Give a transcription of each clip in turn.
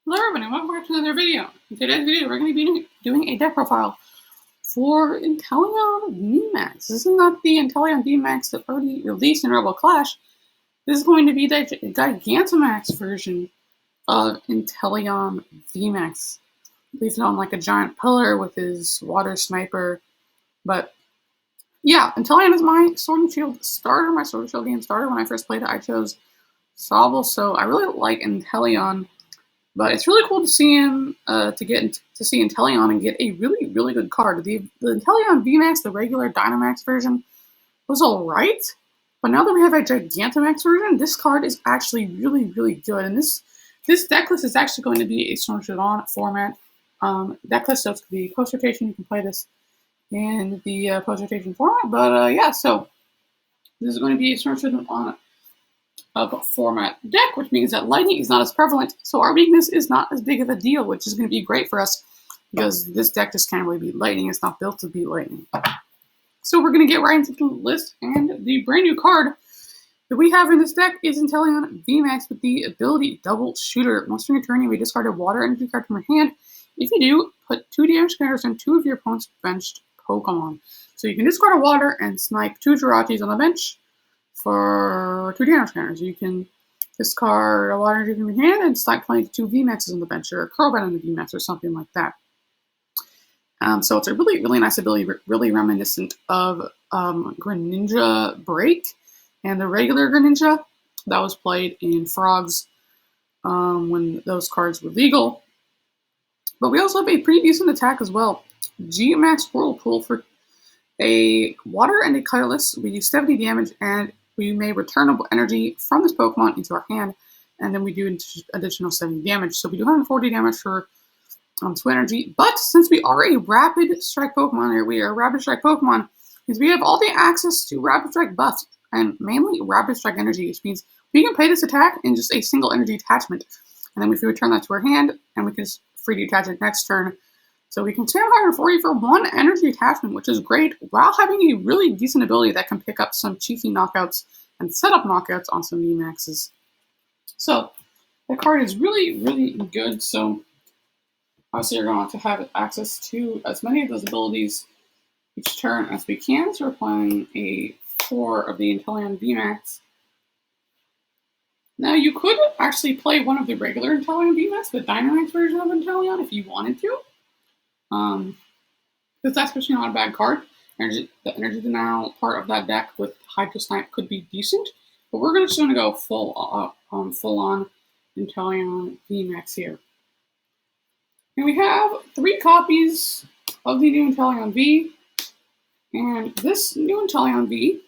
Hello everyone, and welcome back to another video. In today's video, we're going to be doing a deck profile for Inteleon VMAX. This is not the Inteleon VMAX that already released in Rebel Clash. This is going to be the Gigantamax version of Inteleon VMAX. Leaves it on like a giant pillar with his water sniper. But yeah, Inteleon is my Sword and Shield starter, my Sword and Shield game starter. When I first played it, I chose Sobble, so I really like Inteleon. But it's really cool to see him, to see Inteleon and get a really, really good card. The Inteleon VMAX, the regular Dynamax version, was alright. But now that we have a Gigantamax version, this card is actually really, really good. And this deck list is actually going to be a Storm Shadowon format deck list, so it's going to be post-rotation. You can play this in the post-rotation format. But yeah, so this is going to be a Storm Shadowon of format deck, which means that lightning is not as prevalent, so our weakness is not as big of a deal, which is going to be great for us because this deck just can't really beat lightning. It's not built to beat lightning. So we're going to get right into the list, and the brand new card that we have in this deck is Inteleon VMAX with the ability Double Shooter. Once during your turn, you may discard a water energy card from your hand. If you do, put 2 damage counters on 2 of your opponent's benched Pokemon. So you can discard a water and snipe 2 Jirachis on the bench for 2 damage counters. You can discard a water energy from your hand and start playing 2 VMAXs on the bench, or a Crobat on the VMAX, or something like that. So it's a really, really nice ability, really reminiscent of Greninja BREAK and the regular Greninja that was played in Frogs when those cards were legal. But we also have a pretty decent attack as well. Gigantimax Whirlpool for a water and a colorless. We do 70 damage, and we may return energy from this Pokemon into our hand, and then we do additional 70 damage. So we do 140 damage for 2 energy. But since we are a Rapid Strike Pokemon, means we have all the access to Rapid Strike buffs, and mainly Rapid Strike energy, which means we can play this attack in just a single energy attachment. And then if we return that to our hand, and we can just free to attach it next turn. So we can spam 140 for 1 energy attachment, which is great, while having a really decent ability that can pick up some cheeky knockouts and set up knockouts on some VMAXs. So that card is really, really good. So obviously you're going to have access to as many of those abilities each turn as we can. So we're playing a 4 of the Inteleon VMAX. Now you could actually play one of the regular Inteleon VMAX, the Dynamax version of Inteleon, if you wanted to. Because that's actually not a bad card. The energy denial part of that deck with Hydro Snipe could be decent, but we're just going to go full on Inteleon VMAX here. And we have 3 copies of the new Inteleon V, and this new Inteleon V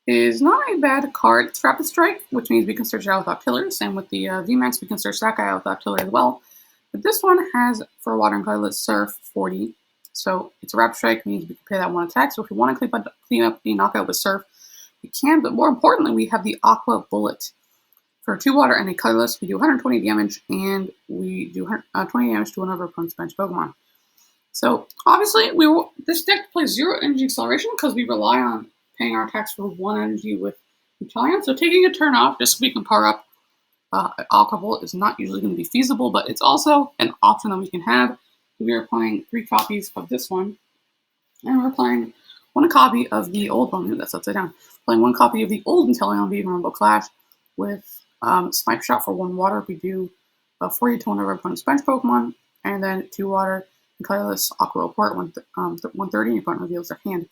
is not a bad card. It's Rapid Strike, which means we can search it out without killers. Same with the VMAX, we can search that guy out without killer as well. But this one has, for water and colorless, Surf 40. So it's a Rapid Strike, means we can pay that 1 attack. So if we want to clean up the knockout with Surf, we can. But more importantly, we have the Aqua Bullet. For 2 water and a colorless, we do 120 damage, and we do 20 damage to one of our opponent's bench Pokemon. So obviously, this deck plays 0 energy acceleration because we rely on paying our attacks for 1 energy with Inteleon. So taking a turn off just so we can power up Aqua Bullet is not usually going to be feasible, but it's also an option that we can have. We are playing 3 copies of this one, and we're playing 1 copy of the old one. That's upside down. Playing 1 copy of the old Inteleon V from Rebel Clash with Snipe Shot for 1 water. We do 40 to one of our opponent's bench Pokemon, and then 2 water and colorless Aqua Report 130, and your opponent reveals their hand.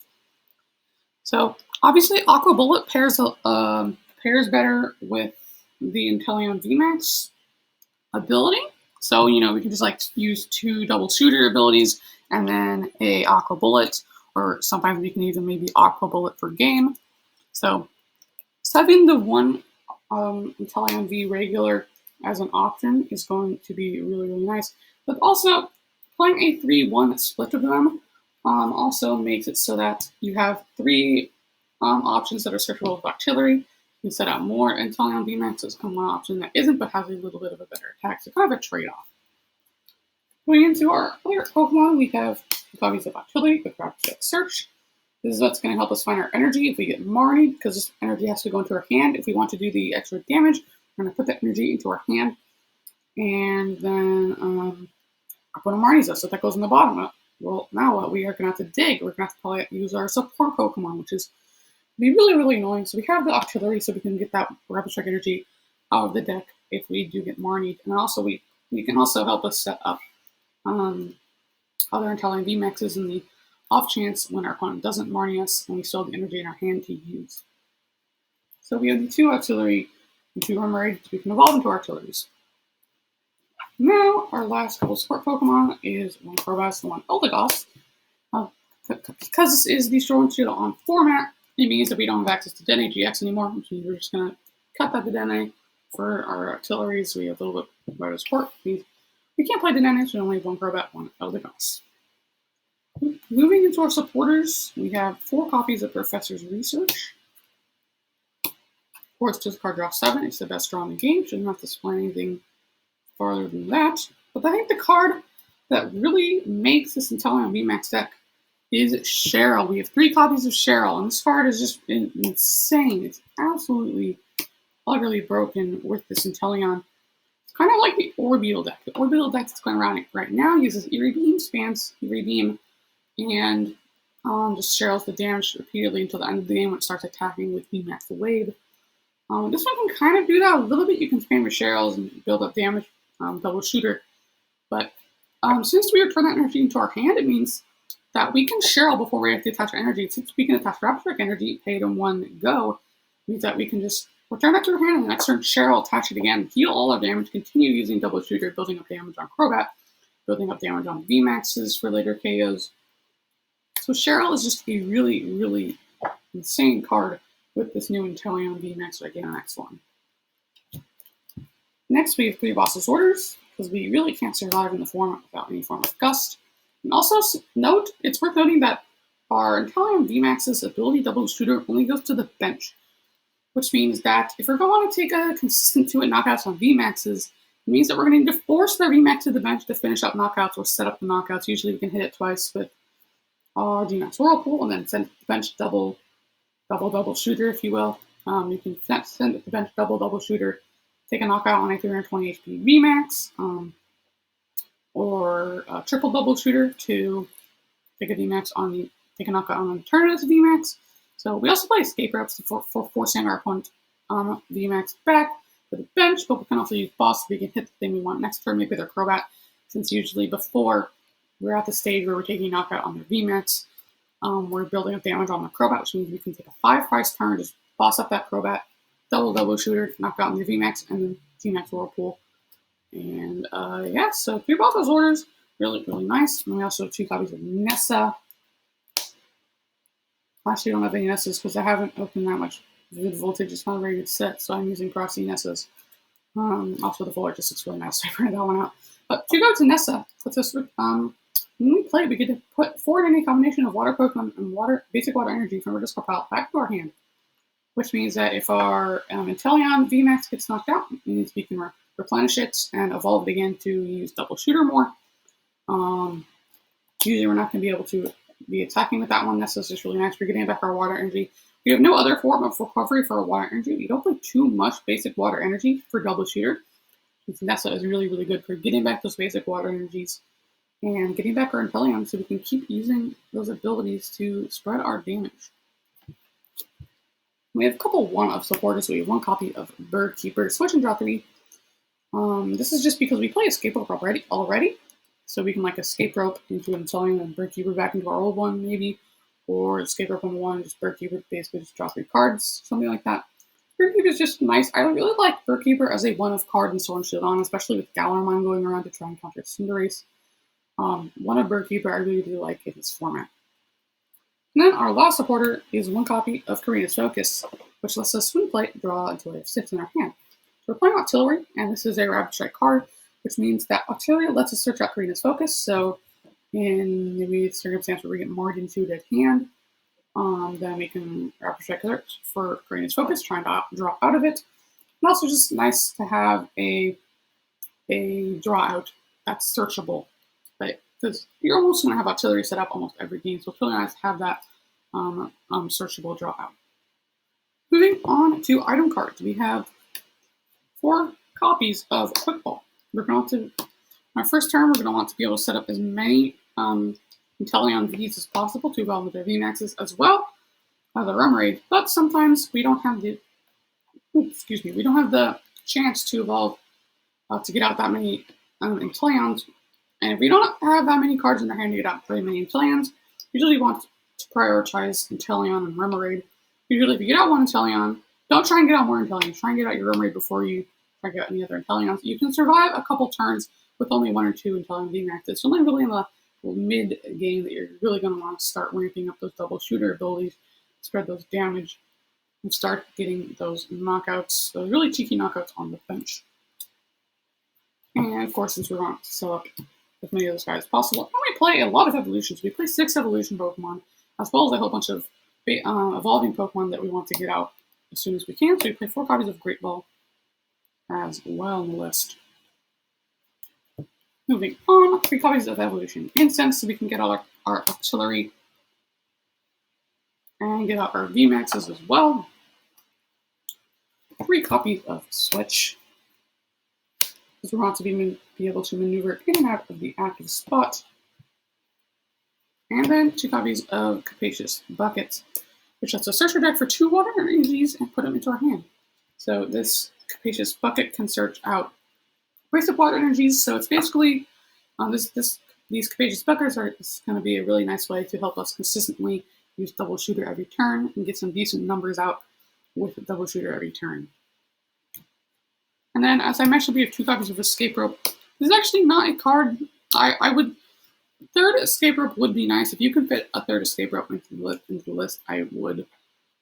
So obviously, Aqua Bullet pairs better with the Inteleon VMAX ability. So, you know, we can just like use 2 double shooter abilities and then a Aqua Bullet, or sometimes we can even maybe Aqua Bullet per game. So having the 1 Inteleon V regular as an option is going to be really, really nice. But also, playing a 3-1 split of them also makes it so that you have 3 options that are searchable with artillery. You set out more Inteleon VMAXs and 1 option that isn't, but has a little bit of a better attack. So kind of a trade-off. Going into our other Pokemon, we have 2 copies of artillery with Rapid Search. This is what's going to help us find our energy if we get Marnie, because this energy has to go into our hand. If we want to do the extra damage, we're going to put that energy into our hand. And then I put a Marnie's, so that goes in the bottom. Well, now what? We are going to have to dig. We're going to have to probably use our support Pokemon, which is be really, really annoying. So we have the Octillery, so we can get that Rapid Strike energy out of the deck if we do get Marnied. And also, we can also help us set up other Inteleon VMAXs in the off chance when our opponent doesn't Marnie us and we still have the energy in our hand to use. So we have the 2 Octillery and 2 Remoraid, so we can evolve into Artilleries. Now, our last couple support Pokemon is 1 Crobat and 1 Eldegoss. Because this is the Short Shield on format, it means that we don't have access to Decidueye-GX anymore, which means we're just going to cut that to Decidueye for our Artilleries. So we have a little bit better support. It means we can't play Decidueye, so we only have 1 Crobat, 1 Eldegoss. Moving into our supporters, we have 4 copies of Professor's Research. Of course, just card draw 7. It's the best draw in the game. Shouldn't have to explain anything farther than that. But I think the card that really makes this Inteleon VMAX deck is Cheryl. We have 3 copies of Cheryl, and this card is just insane. It's absolutely, utterly broken with this Inteleon. It's kind of like the Orbeetle deck. The Orbeetle deck that's going around right now uses Eerie Beam, spams Eerie Beam, and just Cheryl's the damage repeatedly until the end of the game when it starts attacking with VMAX Wave. This one can kind of do that a little bit. You can spam your Cheryls and build up damage, double shooter. But since we return that energy into our hand, it means that we can Cheryl before we have to attach our energy. Since we can attach Rapid Strike energy, pay it in 1 go, means that we can just return that to our hand and the next turn Cheryl, attach it again, heal all our damage, continue using double shooter, building up damage on Crobat, building up damage on VMAXs for later KOs. So Cheryl is just a really, really insane card with this new Inteleon VMAX or Gigantimax one. Next, we have 3 Boss's Orders, because we really can't survive in the format without any form of Gust. And also note, it's worth noting that our Inteleon VMAX's ability double shooter only goes to the bench, which means that if we're going to take a consistent 2-hit knockouts on VMAXs, it means that we're going to need to force their VMAX to the bench to finish up knockouts or set up the knockouts. Usually we can hit it twice with our VMAX Whirlpool and then send it to the bench double shooter, if you will. You can send it to the bench double shooter, take a knockout on a 320 HP VMAX, or a triple double shooter to take a VMAX take a knockout on an alternative VMAX. So we also play escape routes for forcing our opponent VMAX back to the bench, but we can also use boss so we can hit the thing we want next turn, maybe their Crobat, since usually before we're at the stage where we're taking knockout on their VMAX, we're building up damage on the Crobat, which means we can take a 5 price turn, just boss up that Crobat, double shooter, knock out on the VMAX, and then VMAX Whirlpool. And yeah, so 3 Boss's Orders, really, really nice. And we also have 2 copies of Nessa. Actually, I don't have any Nessas because I haven't opened that much. Vivid Voltage is not a very good set, so I'm using Proxy Nessas. Also, the Full Artistics really nice, so I printed that one out. But to go to Nessa, when we play, we get to put forward any combination of Water Pokemon and basic Water Energy from our discard pile back to our hand. Which means that if our Inteleon VMAX gets knocked out, it means we can replenish it and evolve it again to use double shooter more. Usually we're not going to be able to be attacking with that one. This is just really nice. We're getting back our water energy. We have no other form of recovery for our water energy. We don't play too much basic water energy for double shooter. Nessa is really, really good for getting back those basic water energies and getting back our Inteleon so we can keep using those abilities to spread our damage. We have a couple one-of supporters. We have 1 copy of Bird Keeper, switch and draw 3. This is just because we play Escape Rope already. So we can like Escape Rope into an Inteleon and Bird Keeper back into our old one maybe. Or Escape Rope on 1, just Bird Keeper, basically just draw 3 cards, something like that. Bird Keeper is just nice. I really like Bird Keeper as a one-of card in Sword and Shield On, especially with Galarmine going around to try and counter Cinderace. One of Bird Keeper I really do like in this format. And then our last supporter is 1 copy of Karina's Focus, which lets us swing play, draw until we have 6 in our hand. So we're playing Octillery, and this is a Rapid Strike card, which means that Octillery lets us search out Karina's Focus. So in maybe the circumstance where we get margin 2 dead hand, then we can Rapid Strike search for Karina's Focus, trying to draw out of it. And also just nice to have a draw out that's searchable, right? Because you're almost going to have Octillery set up almost every game, so it's really nice to have that searchable draw out. Moving on to item cards, we have 4 copies of Quick Ball. we're going to, our first turn, we're going to want to be able to set up as many Inteleon Vs as possible to evolve with their VMAXs as well as the Remoraid. But sometimes we don't have the, we don't have the chance to evolve to get out that many Inteleons. And if we don't have that many cards in our hand to get out very many Inteleons, usually want to prioritize Inteleon and Remoraid. Usually if you get out one Inteleon, don't try and get out more Inteleons. Try and get out your Remoraid before you try to get out any other Inteleons. You can survive a couple turns with only 1 or 2 Inteleon VMAX. It's only really in the mid-game that you're really going to want to start ramping up those double shooter abilities, spread those damage, and start getting those knockouts, those really cheeky knockouts on the bench. And of course, since we're going to sell up as many of those guys as possible, and we play a lot of evolutions. We play 6 evolution Pokemon, as well as a whole bunch of evolving Pokemon that we want to get out as soon as we can. So we play 4 copies of Great Ball as well on the list. Moving on, 3 copies of Evolution Incense, so we can get all our artillery and get out our VMAXs as well. 3 copies of Switch, because we want to be able to maneuver in and out of the active spot. And then 2 copies of Capacious Bucket, which lets us search our deck for 2 water energies and put them into our hand. So this Capacious Bucket can search out basic water energies, so it's basically these Capacious Buckets are going to be a really nice way to help us consistently use Double Shooter every turn and get some decent numbers out with Double Shooter every turn. And then, as I mentioned, we have 2 copies of Escape Rope. This is actually not a card. Third Escape Rope would be nice. If you can fit a 3rd Escape Rope into the list, I would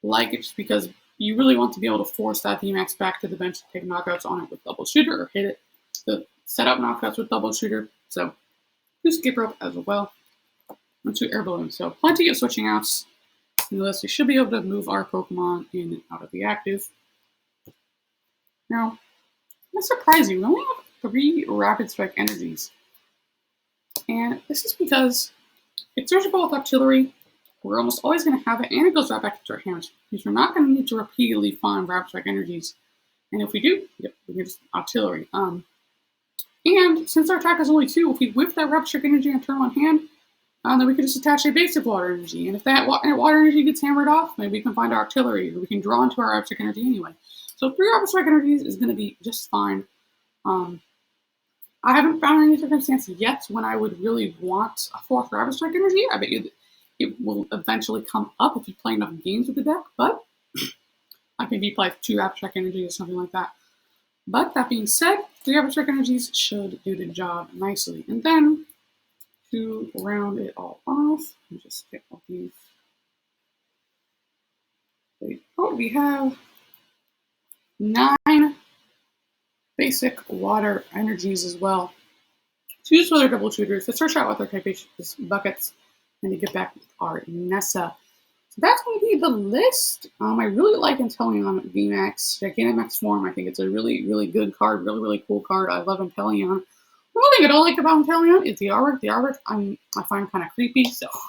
like it, just because you really want to be able to force that VMAX back to the bench to take knockouts on it with Double Shooter, or hit it to set up knockouts with Double Shooter. So 2 Escape Rope as well, and 2 Air Balloons. So plenty of switching outs in the list. We should be able to move our Pokemon in and out of the active. Now, that's surprising. We only have 3 Rapid Strike energies. And this is because it's searchable with artillery. We're almost always going to have it, and it goes right back into our hands, because we're not going to need to repeatedly find Rapid Strike energies. And if we do, we can just artillery. And since our attack is only 2, if we whip that Rapid Strike energy and turn on hand, then we can just attach a basic water energy. And if that water energy gets hammered off, maybe we can find our artillery, or we can draw into our Rapid Strike energy anyway. So 3 Rapid Strike energies is going to be just fine. I haven't found any circumstance yet when I would really want a 4th Rapid Strike energy. I bet you it will eventually come up if you play enough games with the deck, but I can play 2 Rapid Strike energies or something like that. But that being said, 3 Rapid Strike energies should do the job nicely. And then, to round it all off, let me just get all these. We have 9 basic water energies as well. To use with our Double Shooters, to search out with our Capacious Buckets, and to get back with our Nessa. So that's going to be the list. I really like Inteleon VMAX, Gigantimax form. I think it's a really, really good card, really, really cool card. I love Inteleon. The one thing I don't like about Inteleon is the artwork. The artwork I find kind of creepy, so I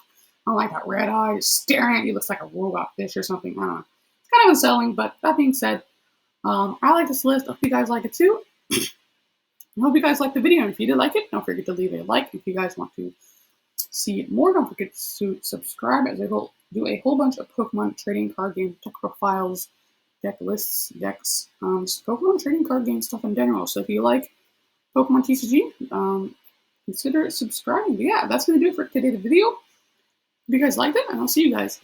don't like that red eye staring at you. Looks like a robot fish or something. I don't know. It's kind of unsettling, but that being said, I like this list. I hope you guys like it too. I hope you guys liked the video. And if you did like it, don't forget to leave a like. If you guys want to see more, don't forget to subscribe, as I will do a whole bunch of Pokemon trading card game deck profiles, deck lists, decks, just Pokemon trading card game stuff in general. So if you like Pokemon TCG, consider subscribing. But yeah, that's going to do it for today's video. Hope you guys liked it, and I'll see you guys in